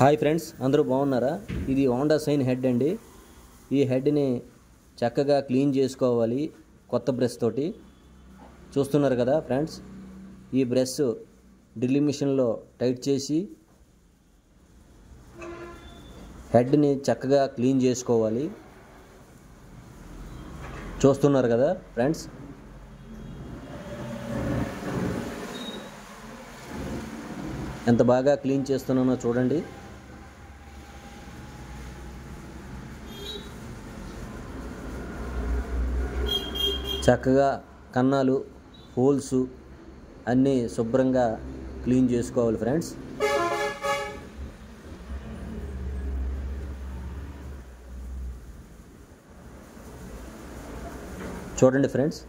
Hi friends, అందరూ బాగున్నారా? ఇది హోండా సైన్ హెడ్ అండి. ఈ హెడ్ని చక్కగా క్లీన్ చేసుకోవాలి కొత్త బ్రష్ తోటి. చూస్తున్నారు కదా ఫ్రెండ్స్, ఈ బ్రష్ డ్రిల్లింగ్ మిషన్లో టైట్ చేసి హెడ్ని చక్కగా క్లీన్ చేసుకోవాలి. చూస్తున్నారు కదా ఫ్రెండ్స్, ఎంత బాగా క్లీన్ చేస్తున్నానో చూడండి. చక్కగా కన్నాలు, హోల్స్ అన్నీ శుభ్రంగా క్లీన్ చేసుకోవాలి ఫ్రెండ్స్. చూడండి ఫ్రెండ్స్,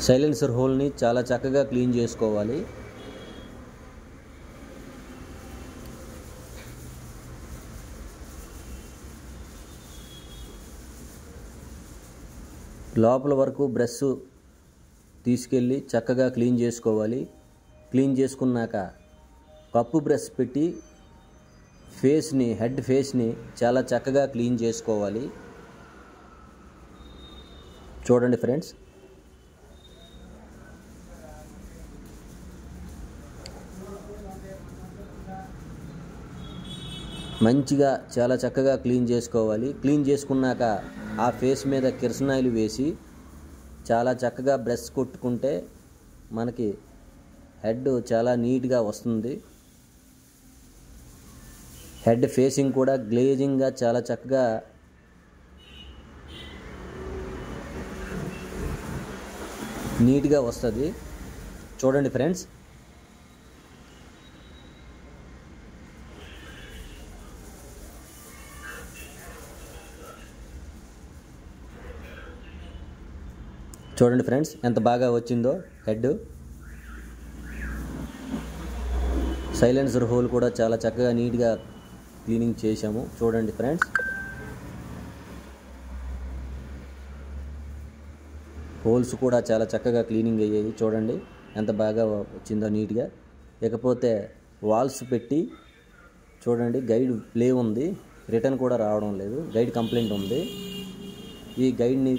సైలెన్సర్ హోల్ని చాలా చక్కగా క్లీన్ చేసుకోవాలి. లోపల వరకు బ్రష్ తీసుకెళ్ళి చక్కగా క్లీన్ చేసుకోవాలి. క్లీన్ చేసుకున్నాక కప్పు బ్రష్ పెట్టి హెడ్ ఫేస్ని చాలా చక్కగా క్లీన్ చేసుకోవాలి. చూడండి ఫ్రెండ్స్, మంచిగా చాలా చక్కగా క్లీన్ చేసుకోవాలి. క్లీన్ చేసుకున్నాక ఆ ఫేస్ మీద కిరసనాయిలు వేసి చాలా చక్కగా బ్రష్ కొట్టుకుంటే మనకి హెడ్ చాలా నీట్గా వస్తుంది. హెడ్ ఫేసింగ్ కూడా గ్లేజింగ్గా చాలా చక్కగా నీట్గా వస్తుంది. చూడండి ఫ్రెండ్స్, చూడండి ఫ్రెండ్స్, ఎంత బాగా వచ్చిందో హెడ్. సైలెన్సర్ హోల్ కూడా చాలా చక్కగా నీట్గా క్లీనింగ్ చేశాము. చూడండి ఫ్రెండ్స్, హోల్స్ కూడా చాలా చక్కగా క్లీనింగ్ అయ్యాయి. చూడండి ఎంత బాగా వచ్చిందో నీట్గా. ఇకపోతే వాల్స్ పెట్టి చూడండి, గైడ్ ప్లే ఉంది, రిటర్న్ కూడా రావడం లేదు, గైడ్ కంప్లైంట్ ఉంది. ఈ గైడ్ని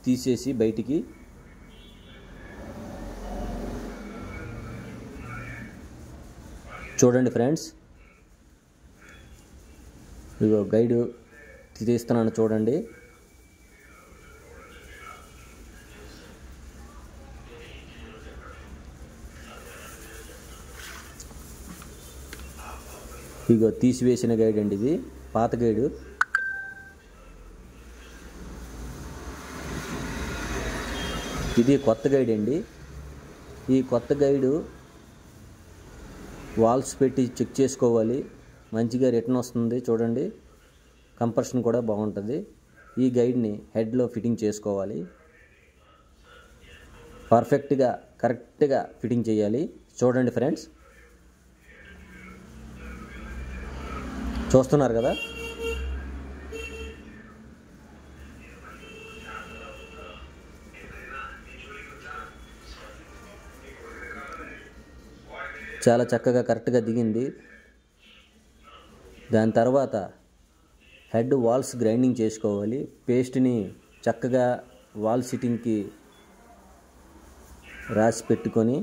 తీసేసి బయటికి చూడండి ఫ్రెండ్స్, ఇగో గైడ్ తీస్తున్నాను చూడండి. ఇగో తీసివేసిన గైడ్ అండి, ఇది పాత గైడు. ఇది కొత్త గైడ్ అండి. ఈ కొత్త గైడు వాల్స్ పెట్టి చెక్ చేసుకోవాలి, మంచిగా రిటర్న్ వస్తుంది. చూడండి, కంప్రెషన్ కూడా బాగుంటుంది. ఈ గైడ్ని హెడ్లో ఫిట్టింగ్ చేసుకోవాలి. పర్ఫెక్ట్గా కరెక్ట్గా ఫిట్టింగ్ చేయాలి. చూడండి ఫ్రెండ్స్, చూస్తున్నారు కదా. చాలా చక్కగా కరెక్ట్గా దిగింది. దాని తర్వాత హెడ్ వాల్స్ గ్రైండింగ్ చేసుకోవాలి. పేస్ట్ని చక్కగా వాల్ సిట్టింగ్కి రాసి పెట్టుకొని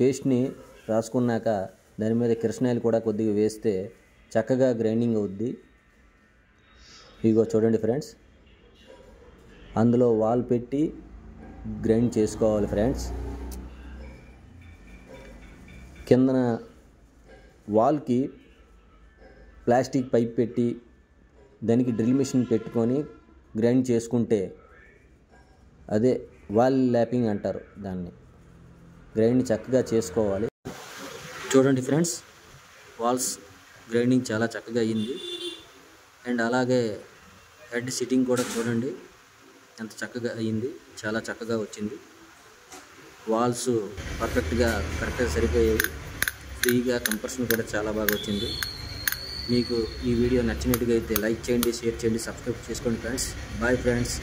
పేస్ట్ని రాసుకున్నాక దాని మీద కిరసనాయిలు కూడా కొద్దిగా వేస్తే చక్కగా గ్రైండింగ్ అవుద్ది. ఇగో చూడండి ఫ్రెండ్స్, అందులో వాల్ పెట్టి గ్రైండ్ చేసుకోవాలి ఫ్రెండ్స్. కిందన వాల్కి ప్లాస్టిక్ పైప్ పెట్టి దానికి డ్రిల్ మిషన్ పెట్టుకొని గ్రైండ్ చేసుకుంటే అదే వాల్ ల్యాపింగ్ అంటారు దాన్ని. గ్రైండ్ చక్కగా చేసుకోవాలి. చూడండి ఫ్రెండ్స్, వాల్స్ గ్రైండింగ్ చాలా చక్కగా అయ్యింది. అండ్ అలాగే హెడ్ సిట్టింగ్ కూడా చూడండి ఎంత చక్కగా అయ్యింది, చాలా చక్కగా వచ్చింది. వాల్స్ పర్ఫెక్ట్గా కరెక్ట్గా సరిపోయాయి. ఫ్రీగా కంప్రెషన్ కూడా చాలా బాగా వచ్చింది. మీకు ఈ వీడియో నచ్చినట్టుగా అయితే లైక్ చేయండి, షేర్ చేయండి, సబ్స్క్రైబ్ చేసుకోండి ఫ్రెండ్స్. Bye friends.